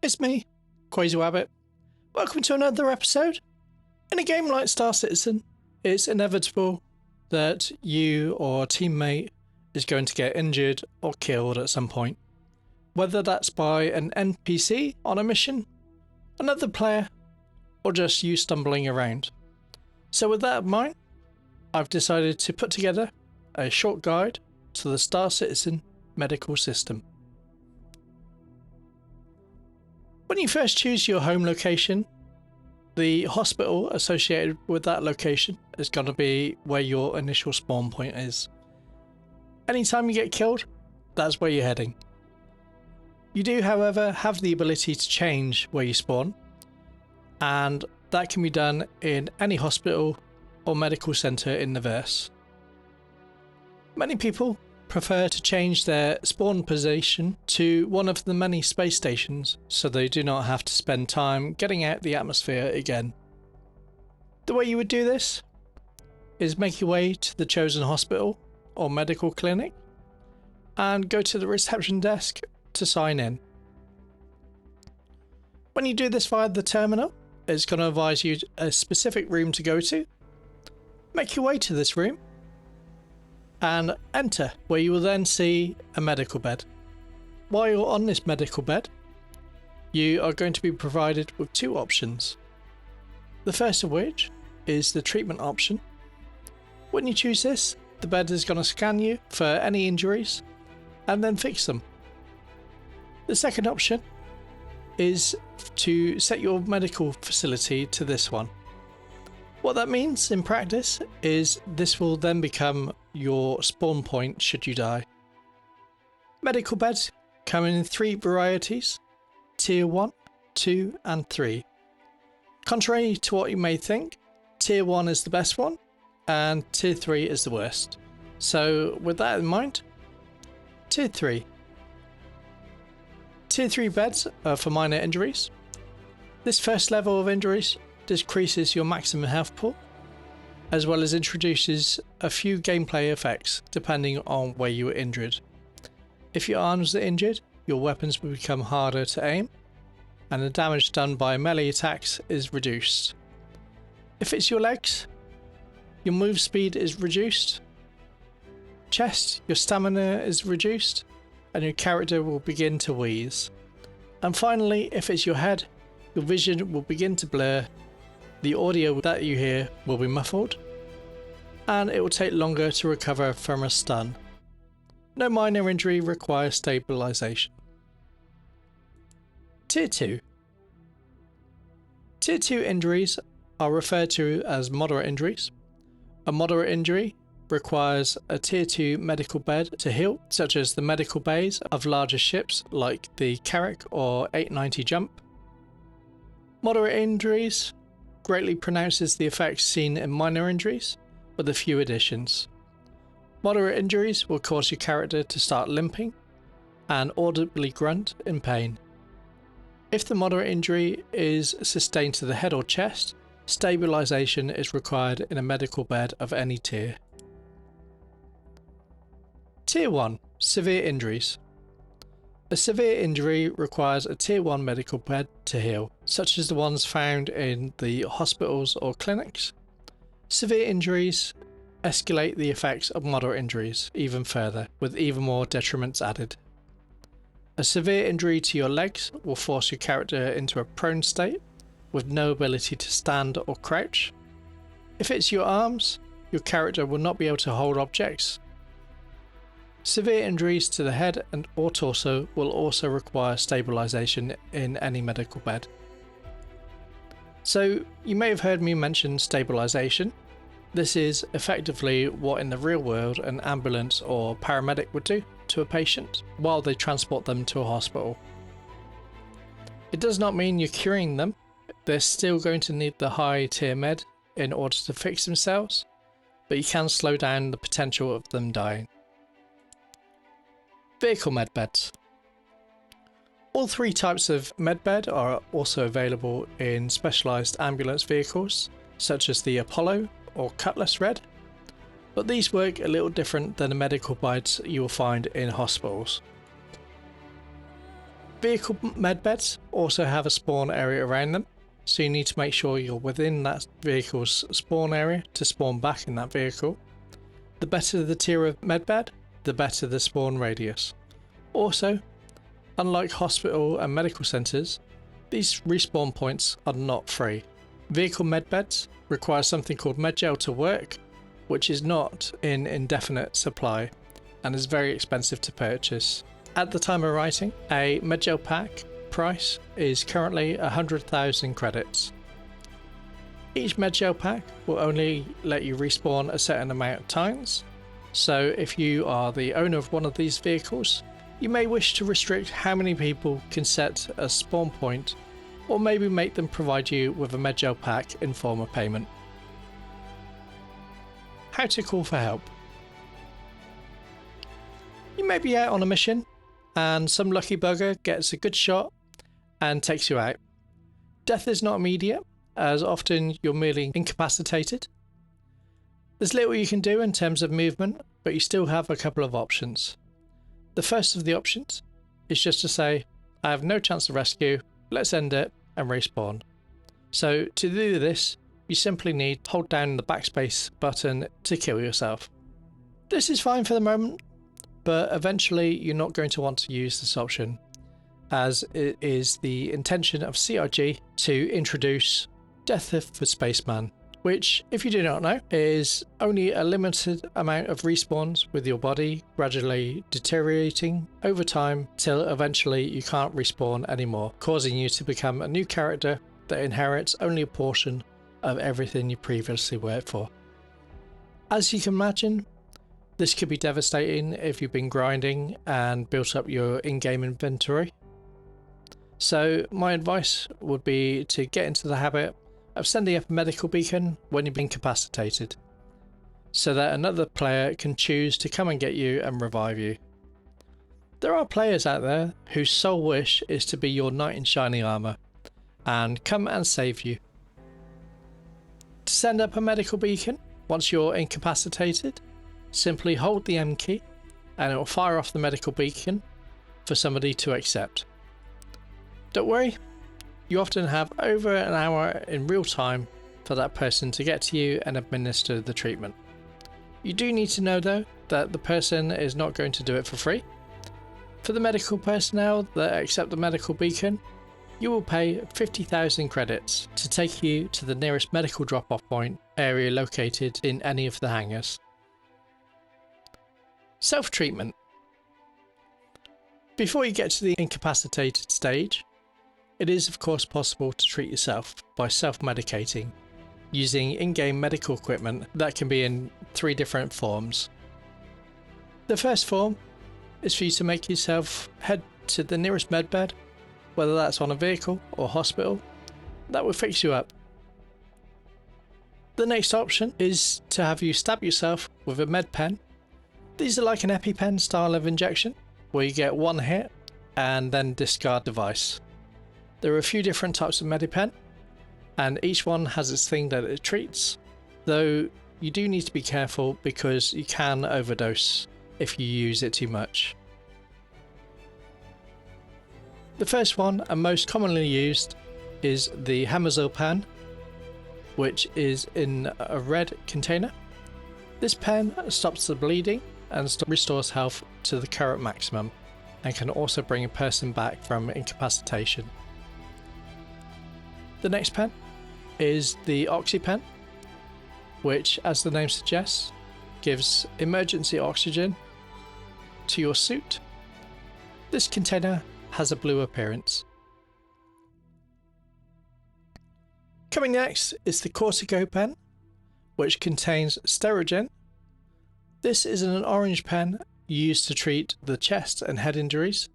It's me, Cwazywabit. Welcome to another episode. In a game like Star Citizen, it's inevitable that you or a teammate is going to get injured or killed at some point. Whether that's by an NPC on a mission, another player, or just you stumbling around. So with that in mind, I've decided to put together a short guide to the Star Citizen medical system. When you first choose your home location, the hospital associated with that location is going to be where your initial spawn point is. Anytime you get killed, that's where you're heading. You do, however, have the ability to change where you spawn, and that can be done in any hospital or medical centre in the verse. Many people prefer to change their spawn position to one of the many space stations so they do not have to spend time getting out the atmosphere again. The way you would do this is make your way to the chosen hospital or medical clinic and go to the reception desk to sign in. When you do this via the terminal, it's going to advise you a specific room to go to. Make your way to this room and enter, where you will then see a medical bed. While you're on this medical bed, you are going to be provided with two options. The first of which is the treatment option. When you choose this, the bed is going to scan you for any injuries and then fix them. The second option is to set your medical facility to this one. What that means in practice is this will then become your spawn point should you die. Medical beds come in three varieties: Tier 1, 2 and 3. Contrary to what you may think, Tier 1 is the best one and Tier 3 is the worst. So with that in mind, Tier 3. Tier 3 beds are for minor injuries. This first level of injuries decreases your maximum health pool, as well as introduces a few gameplay effects depending on where you were injured. If your arms are injured, your weapons will become harder to aim, and the damage done by melee attacks is reduced. If it's your legs, your move speed is reduced. Chest, your stamina is reduced, and your character will begin to wheeze. And finally, if it's your head, your vision will begin to blur, the audio that you hear will be muffled, and it will take longer to recover from a stun. No minor injury requires stabilisation. Tier 2. Tier 2 injuries are referred to as moderate injuries. A moderate injury requires a Tier 2 medical bed to heal, such as the medical bays of larger ships like the Carrack or 890 Jump. Moderate injuries greatly pronounces the effects seen in minor injuries, with a few additions. Moderate injuries will cause your character to start limping and audibly grunt in pain. If the moderate injury is sustained to the head or chest, stabilisation is required in a medical bed of any tier. Tier 1. Severe injuries. A severe injury requires a Tier 1 medical bed to heal, such as the ones found in the hospitals or clinics. Severe injuries escalate the effects of moderate injuries even further, with even more detriments added. A severe injury to your legs will force your character into a prone state, with no ability to stand or crouch. If it's your arms, your character will not be able to hold objects. Severe injuries to the head and or torso will also require stabilisation in any medical bed. So you may have heard me mention stabilisation. This is effectively what in the real world an ambulance or paramedic would do to a patient while they transport them to a hospital. It does not mean you're curing them. They're still going to need the high tier med in order to fix themselves, but you can slow down the potential of them dying. Vehicle medbeds. All three types of medbed are also available in specialised ambulance vehicles, such as the Apollo or Cutlass Red, but these work a little different than the medical beds you will find in hospitals. Vehicle medbeds also have a spawn area around them, so you need to make sure you're within that vehicle's spawn area to spawn back in that vehicle. The better the tier of medbed, the better the spawn radius. Also, unlike hospital and medical centres, these respawn points are not free. Vehicle medbeds require something called medgel to work, which is not in indefinite supply and is very expensive to purchase. At the time of writing, a medgel pack price is currently 100,000 credits. Each medgel pack will only let you respawn a certain amount of times, so if you are the owner of one of these vehicles, you may wish to restrict how many people can set a spawn point, or maybe make them provide you with a medgel pack in form of payment. How to call for help. You may be out on a mission and some lucky bugger gets a good shot and takes you out. Death is not immediate, as often you're merely incapacitated. There's little you can do in terms of movement, but you still have a couple of options. The first of the options is just to say, I have no chance of rescue, let's end it and respawn. So to do this, you simply need to hold down the backspace button to kill yourself. This is fine for the moment, but eventually you're not going to want to use this option, as it is the intention of CIG to introduce Death for Spaceman, which, if you do not know, is only a limited amount of respawns with your body gradually deteriorating over time till eventually you can't respawn anymore, causing you to become a new character that inherits only a portion of everything you previously worked for. As you can imagine, this could be devastating if you've been grinding and built up your in-game inventory. So my advice would be to get into the habit of sending up a medical beacon when you've been incapacitated, so that another player can choose to come and get you and revive you. There are players out there whose sole wish is to be your knight in shining armour and come and save you. To send up a medical beacon once you're incapacitated, simply hold the M key and it will fire off the medical beacon for somebody to accept. Don't worry, you often have over an hour in real time for that person to get to you and administer the treatment. You do need to know though that the person is not going to do it for free. For the medical personnel that accept the medical beacon, you will pay 50,000 credits to take you to the nearest medical drop-off point area located in any of the hangars. Self-treatment. Before you get to the incapacitated stage, it is of course possible to treat yourself by self-medicating using in-game medical equipment that can be in 3 different forms. The first form is for you to make yourself head to the nearest medbed, whether that's on a vehicle or hospital, that will fix you up. The next option is to have you stab yourself with a med pen. These are like an EpiPen style of injection, where you get one hit and then discard device. There are a few different types of Medpen, and each one has its thing that it treats, though you do need to be careful because you can overdose if you use it too much. The first one, and most commonly used, is the Hamazil pen, which is in a red container. This pen stops the bleeding and restores health to the current maximum, and can also bring a person back from incapacitation. The next pen is the Oxy pen, which, as the name suggests, gives emergency oxygen to your suit. This container has a blue appearance. Coming next is the Cortico pen, which contains Sterogen. This is an orange pen used to treat the chest and head injuries,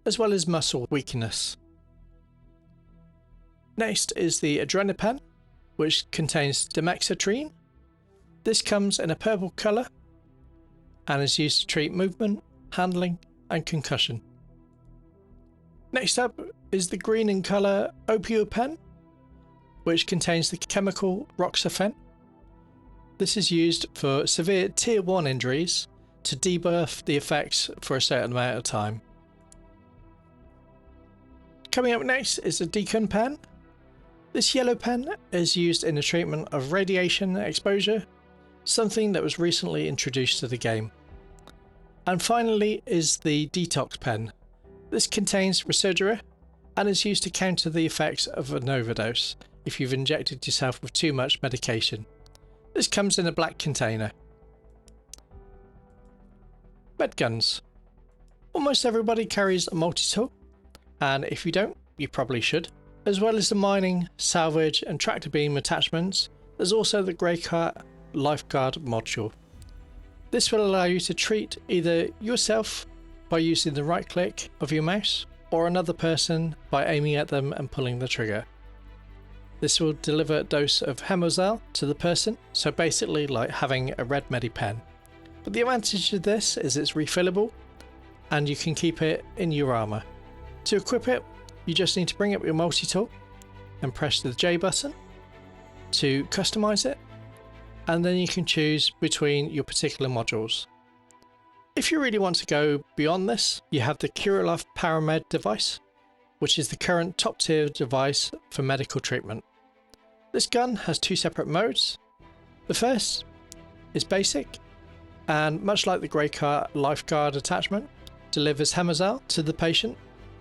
as well as muscle weakness. Next is the Adrenopen, which contains Demoxetrine. This comes in a purple colour and is used to treat movement, handling and concussion. Next up is the green in colour Opioid pen, which contains the chemical Roxafen. This is used for severe Tier 1 injuries to debuff the effects for a certain amount of time. Coming up next is the Deacon pen. This yellow pen is used in the treatment of radiation exposure, something that was recently introduced to the game. And finally is the Detox pen. This contains Regeneration and is used to counter the effects of an overdose if you've injected yourself with too much medication. This comes in a black container. Medguns. Almost everybody carries a multi-tool, and if you don't, you probably should. As well as the mining, salvage and tractor beam attachments, there's also the grey cart lifeguard module. This will allow you to treat either yourself by using the right click of your mouse or another person by aiming at them and pulling the trigger. This will deliver a dose of Hemozal to the person, so basically like having a red Medpen. But the advantage of this is it's refillable and you can keep it in your armour. To equip it, you just need to bring up your multi-tool and press the J button to customise it, and then you can choose between your particular modules. If you really want to go beyond this, you have the Curalife Paramed device, which is the current top tier device for medical treatment. This gun has two separate modes. The first is basic, and much like the grey cart lifeguard attachment, delivers Hemozal to the patient,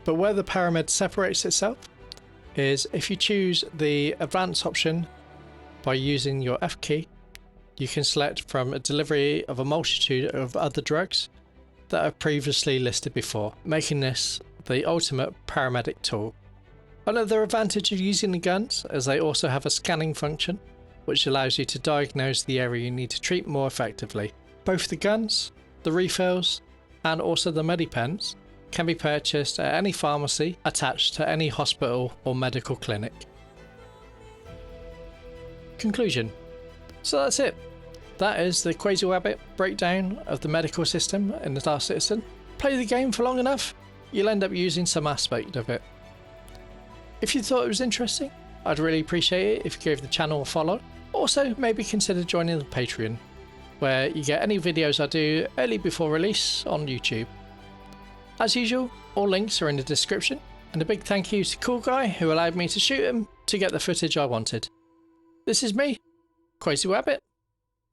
but where the Paramed separates itself is if you choose the advanced option by using your F key, you can select from a delivery of a multitude of other drugs that are previously listed before, making this the ultimate paramedic tool. Another advantage of using the guns is they also have a scanning function, which allows you to diagnose the area you need to treat more effectively. Both the guns, the refills, and also the Medipens can be purchased at any pharmacy attached to any hospital or medical clinic. Conclusion. So that's it. That is the Cwazywabit breakdown of the medical system in the Star Citizen. Play the game for long enough, you'll end up using some aspect of it. If you thought it was interesting, I'd really appreciate it if you gave the channel a follow. Also, maybe consider joining the Patreon, where you get any videos I do early before release on YouTube. As usual, all links are in the description, and a big thank you to Cool Guy who allowed me to shoot him to get the footage I wanted. This is me, Cwazywabit.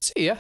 See ya.